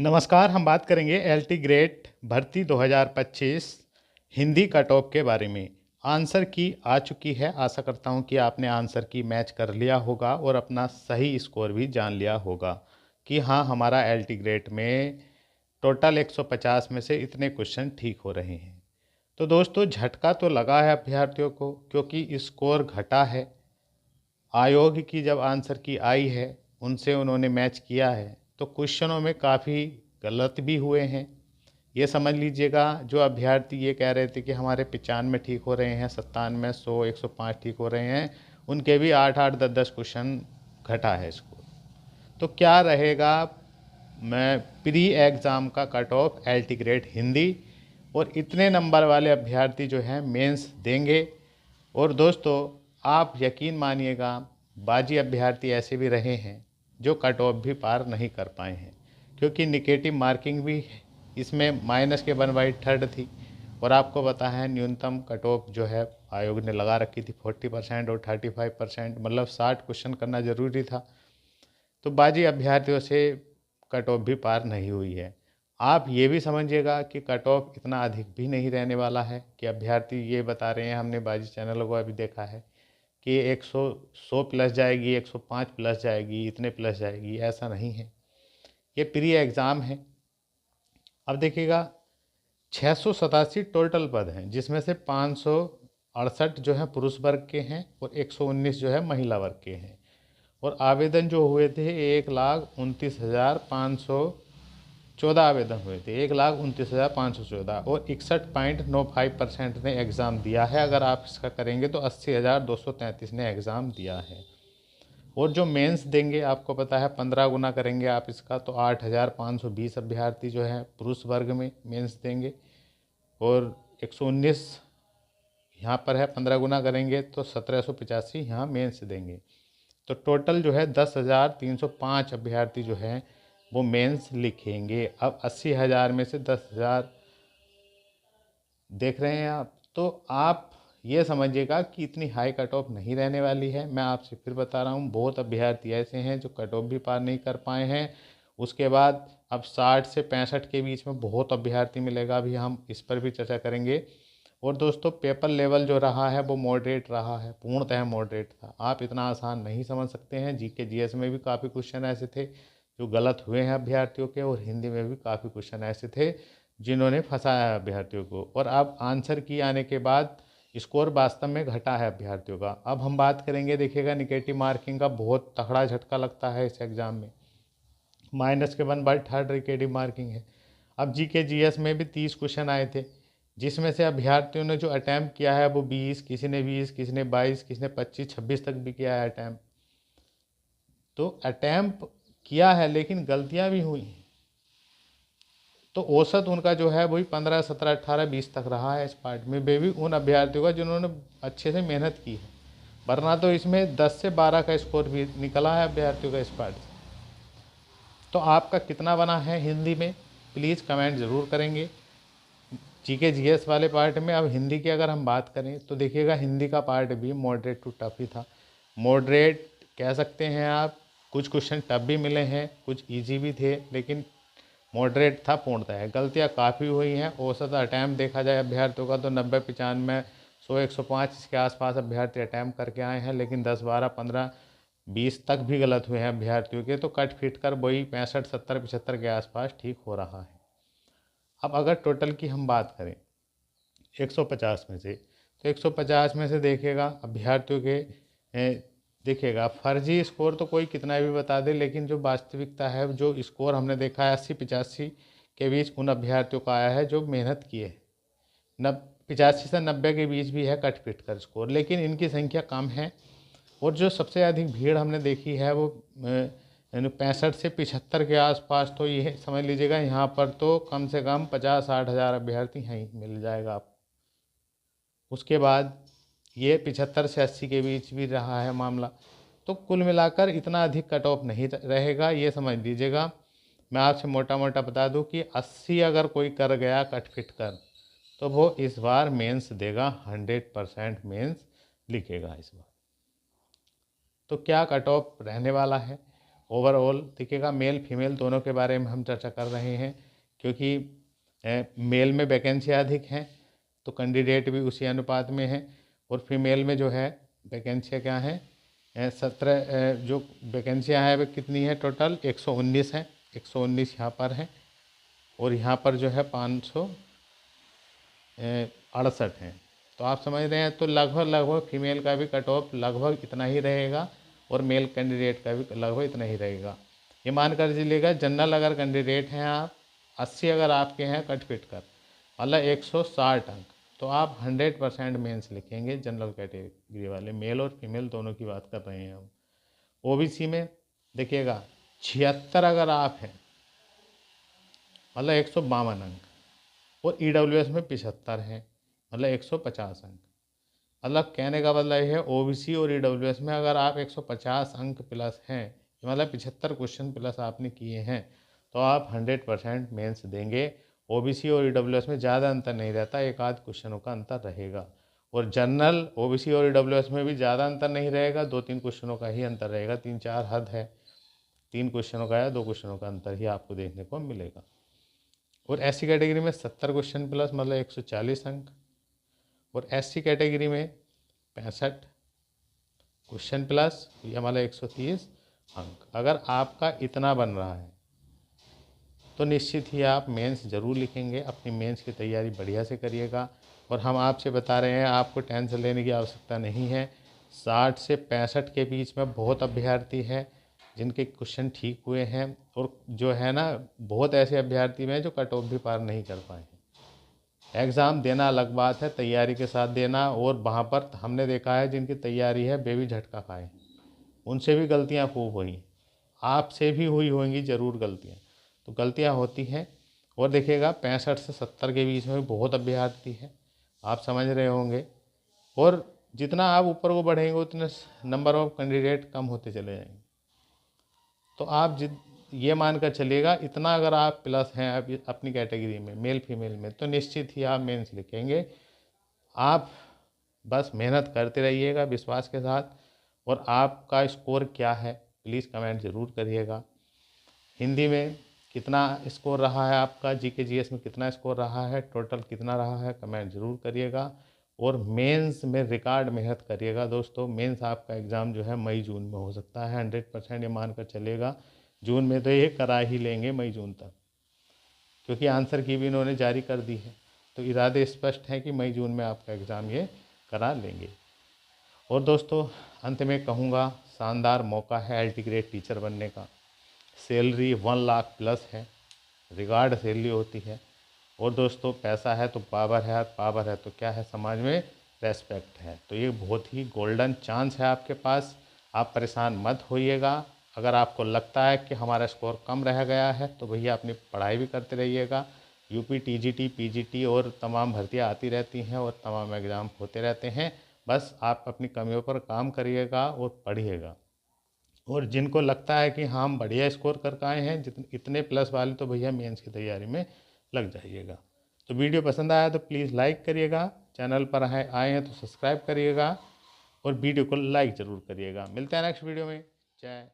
नमस्कार। हम बात करेंगे एलटी ग्रेड भर्ती 2025 हिंदी कट ऑफ के बारे में। आंसर की आ चुकी है। आशा करता हूं कि आपने आंसर की मैच कर लिया होगा और अपना सही स्कोर भी जान लिया होगा कि हाँ, हमारा एलटी ग्रेड में टोटल 150 में से इतने क्वेश्चन ठीक हो रहे हैं। तो दोस्तों, झटका तो लगा है अभ्यर्थियों को, क्योंकि स्कोर घटा है। आयोग की जब आंसर की आई है, उनसे उन्होंने मैच किया है, तो क्वेश्चनों में काफ़ी गलत भी हुए हैं। ये समझ लीजिएगा, जो अभ्यर्थी ये कह रहे थे कि हमारे 95 ठीक हो रहे हैं, 97, 100, 105 ठीक हो रहे हैं, उनके भी 8-8, 10-10 क्वेश्चन घटा है स्कोर। तो क्या रहेगा मैं प्री एग्ज़ाम का cut off LT grade Hindi, और इतने नंबर वाले अभ्यर्थी जो हैं मेंस देंगे। और दोस्तों, आप यकीन मानिएगा, बाजी अभ्यर्थी ऐसे भी रहे हैं जो कट ऑफ भी पार नहीं कर पाए हैं, क्योंकि निगेटिव मार्किंग भी इसमें -1/3 थी। और आपको पता है न्यूनतम कट ऑफ जो है आयोग ने लगा रखी थी 40% और 35%, मतलब 60 क्वेश्चन करना ज़रूरी था। तो बाजी अभ्यर्थियों से कट ऑफ भी पार नहीं हुई है। आप ये भी समझिएगा कि कट ऑफ इतना अधिक भी नहीं रहने वाला है कि अभ्यर्थी ये बता रहे हैं, हमने बाजी चैनलों को अभी देखा है कि 100 प्लस जाएगी, 105 प्लस जाएगी, इतने प्लस जाएगी। ऐसा नहीं है, ये प्री एग्ज़ाम है। अब देखिएगा, 687 टोटल पद हैं, जिसमें से 568 जो है पुरुष वर्ग के हैं और 119 जो है महिला वर्ग के हैं। और आवेदन जो हुए थे 1,29,514 आवेदन हुए थे, 1,29,514, और 61.95% ने एग्ज़ाम दिया है। अगर आप इसका करेंगे तो 80,233 ने एग्ज़ाम दिया है। और जो मेंस देंगे, आपको पता है 15 गुना करेंगे आप इसका, तो 8,520 अभ्यर्थी जो है पुरुष वर्ग में मेंस देंगे। और 119 यहाँ पर है, 15 गुना करेंगे तो 1,785 यहाँ मेंस देंगे। तो टोटल जो है 10,305 अभ्यर्थी जो हैं वो मेंस लिखेंगे। अब 80,000 में से 10,000 देख रहे हैं आप, तो आप ये समझिएगा कि इतनी हाई कट ऑफ नहीं रहने वाली है। मैं आपसे फिर बता रहा हूँ, बहुत अभ्यर्थी ऐसे हैं जो कट ऑफ भी पार नहीं कर पाए हैं। उसके बाद अब 60 से 65 के बीच में बहुत अभ्यर्थी मिलेगा, अभी हम इस पर भी चर्चा करेंगे। और दोस्तों, पेपर लेवल जो रहा है वो मॉडरेट रहा है, पूर्णतः मॉडरेट था। आप इतना आसान नहीं समझ सकते हैं। जीके जीएस में भी काफ़ी क्वेश्चन ऐसे थे जो गलत हुए हैं अभ्यर्थियों के, और हिंदी में भी काफ़ी क्वेश्चन ऐसे थे जिन्होंने फंसाया अभ्यर्थियों को। और अब आंसर की आने के बाद स्कोर वास्तव में घटा है अभ्यर्थियों का। अब हम बात करेंगे, देखिएगा, निगेटिव मार्किंग का बहुत तगड़ा झटका लगता है इस एग्ज़ाम में। -1/3 निगेटिव मार्किंग है। अब जीके जीएस में भी 30 क्वेश्चन आए थे, जिसमें से अभ्यर्थियों ने जो अटैम्प्ट किया है वो 20, किसी ने 20, किसी ने 22, किसी ने 25, 26 तक भी किया है अटैम्प्ट। तो अटैम्प्ट किया है, लेकिन गलतियां भी हुई। तो औसत उनका जो है वही 15, 17, 18, 20 तक रहा है इस पार्ट में। वे भी उन अभ्यर्थियों का जिन्होंने अच्छे से मेहनत की है, वरना तो इसमें 10 से 12 का स्कोर भी निकला है अभ्यर्थियों का इस पार्ट से। तो आपका कितना बना है हिंदी में, प्लीज़ कमेंट ज़रूर करेंगे। जीके जीएस वाले पार्ट में। अब हिंदी की अगर हम बात करें तो देखिएगा, हिंदी का पार्ट भी मॉडरेट टू टफ ही था। मॉडरेट कह सकते हैं आप, कुछ क्वेश्चन टफ भी मिले हैं, कुछ इजी भी थे, लेकिन मॉडरेट था पूर्णतः। गलतियाँ काफ़ी हुई हैं। औसत अटैम्प्ट देखा जाए अभ्यर्थियों का तो 90, 95, 100, 105 इसके आसपास अभ्यर्थी अटैम्प्ट करके आए हैं, लेकिन 10, 12, 15, 20 तक भी गलत हुए हैं अभ्यर्थियों के। तो कट फिट कर वही 65, 70, 75 के आसपास ठीक हो रहा है। अब अगर टोटल की हम बात करें 150 में से, तो 150 में से देखिएगा अभ्यर्थियों के देखिएगा, फर्जी स्कोर तो कोई कितना भी बता दे, लेकिन जो वास्तविकता है, जो स्कोर हमने देखा है 80-85 के बीच उन अभ्यर्थियों का आया है जो मेहनत किए। 85 से 90 के बीच भी है कट पिट कर स्कोर, लेकिन इनकी संख्या कम है। और जो सबसे अधिक भीड़ हमने देखी है वो 65 से 75 के आसपास। तो ये समझ लीजिएगा, यहाँ पर तो कम से कम 50-60 हज़ार अभ्यर्थी हैं, मिल जाएगा आप। उसके बाद ये 75 से 80 के बीच भी रहा है मामला। तो कुल मिलाकर इतना अधिक कट ऑफ नहीं रहेगा, ये समझ लीजिएगा। मैं आपसे मोटा मोटा बता दूं कि 80 अगर कोई कर गया कट फिट कर, तो वो इस बार मेंस देगा, 100% मेंस लिखेगा इस बार। तो क्या कट ऑफ रहने वाला है ओवरऑल देखिएगा मेल फीमेल दोनों के बारे में हम चर्चा कर रहे हैं, क्योंकि मेल में वैकेंसी अधिक हैं तो कैंडिडेट भी उसी अनुपात में हैं, और फीमेल में जो है वैकेंसियाँ क्या हैं 17 जो वैकेंसियाँ हैं वे कितनी है टोटल 119 हैं। 119 यहाँ पर हैं और यहाँ पर जो है 568 हैं। तो आप समझ रहे हैं, तो लगभग फीमेल का भी कट ऑफ लगभग इतना ही रहेगा और मेल कैंडिडेट का भी लगभग इतना ही रहेगा। ये मान कर चलिएगा जनरल अगर कैंडिडेट हैं आप 80 अगर आपके हैं कट फिट कर मतलब 160 अंक, तो आप 100% मेंस लिखेंगे जनरल कैटेगरी वाले, मेल और फीमेल दोनों की बात कर रहे हैं हम। ओबीसी में देखिएगा 76 अगर आप हैं मतलब 152 अंक, और ईडब्ल्यूएस में 75 हैं मतलब 150 अंक। मतलब कहने का मतलब ये है ओबीसी और ईडब्ल्यूएस में अगर आप 150 अंक प्लस हैं मतलब 75 क्वेश्चन प्लस आपने किए हैं तो आप 100% मेंस देंगे। ओबीसी और ईडब्ल्यूएस में ज़्यादा अंतर नहीं रहता, एक आध क्वेश्चनों का अंतर रहेगा। और जनरल ओबीसी और ईडब्ल्यूएस में भी ज़्यादा अंतर नहीं रहेगा, 2-3 क्वेश्चनों का ही अंतर रहेगा, 3-4 हद है, 3 क्वेश्चनों का या 2 क्वेश्चनों का अंतर ही आपको देखने को मिलेगा। और एससी कैटेगरी में 70 क्वेश्चन प्लस मतलब 140 अंक, और एससी कैटेगरी में 65 क्वेश्चन प्लस या मतलब 130 अंक। अगर आपका इतना बन रहा है तो निश्चित ही आप मेंस ज़रूर लिखेंगे। अपनी मेंस की तैयारी बढ़िया से करिएगा, और हम आपसे बता रहे हैं आपको टेंशन लेने की आवश्यकता नहीं है। 60 से 65 के बीच में बहुत अभ्यर्थी हैं जिनके क्वेश्चन ठीक हुए हैं, और जो है ना बहुत ऐसे अभ्यर्थी हैं जो कट ऑफ भी पार नहीं कर पाए हैं। एग्ज़ाम देना अलग बात है, तैयारी के साथ देना, और वहाँ पर हमने देखा है जिनकी तैयारी है वे भी झटका खाए, उनसे भी गलतियाँ खूब हुई, आपसे भी हुई होंगी ज़रूर गलतियाँ, तो गलतियाँ होती हैं। और देखिएगा 65 से 70 के बीच में बहुत अभ्यर्थी है, आप समझ रहे होंगे। और जितना आप ऊपर को बढ़ेंगे उतने नंबर ऑफ कैंडिडेट कम होते चले जाएंगे। तो आप ये मान कर चलिएगा इतना अगर आप प्लस हैं अभी अपनी कैटेगरी में मेल फीमेल में तो निश्चित ही आप मेंस लिखेंगे। आप बस मेहनत करते रहिएगा विश्वास के साथ। और आपका स्कोर क्या है प्लीज़ कमेंट ज़रूर करिएगा। हिंदी में कितना स्कोर रहा है आपका, जीके जीएस में कितना स्कोर रहा है, टोटल कितना रहा है, कमेंट ज़रूर करिएगा। और मेंस में रिकॉर्ड मेहनत करिएगा दोस्तों। मेंस आपका एग्ज़ाम जो है मई जून में हो सकता है, 100% ये मान कर चलेगा। जून में तो ये करा ही लेंगे मई जून तक, क्योंकि आंसर की भी इन्होंने जारी कर दी है, तो इरादे स्पष्ट हैं कि मई जून में आपका एग्ज़ाम ये करा लेंगे। और दोस्तों अंत में कहूँगा शानदार मौका है एलटी ग्रेड टीचर बनने का। सैलरी 1 लाख प्लस है, रिगार्ड सैलरी होती है। और दोस्तों पैसा है तो पावर है, पावर है तो क्या है, समाज में रेस्पेक्ट है। तो ये बहुत ही गोल्डन चांस है आपके पास, आप परेशान मत होइएगा। अगर आपको लगता है कि हमारा स्कोर कम रह गया है तो भैया अपनी पढ़ाई भी करते रहिएगा। यूपी टीजीटी पीजीटी और तमाम भर्तियाँ आती रहती हैं और तमाम एग्ज़ाम होते रहते हैं। बस आप अपनी कमियों पर काम करिएगा और पढ़िएगा। और जिनको लगता है कि हाँ हम बढ़िया स्कोर करके आए हैं इतने प्लस वाले, तो भैया मेंस की तैयारी में लग जाइएगा। तो वीडियो पसंद आया तो प्लीज़ लाइक करिएगा, चैनल पर आए हैं तो सब्सक्राइब करिएगा और वीडियो को लाइक ज़रूर करिएगा। मिलते हैं नेक्स्ट वीडियो में। जय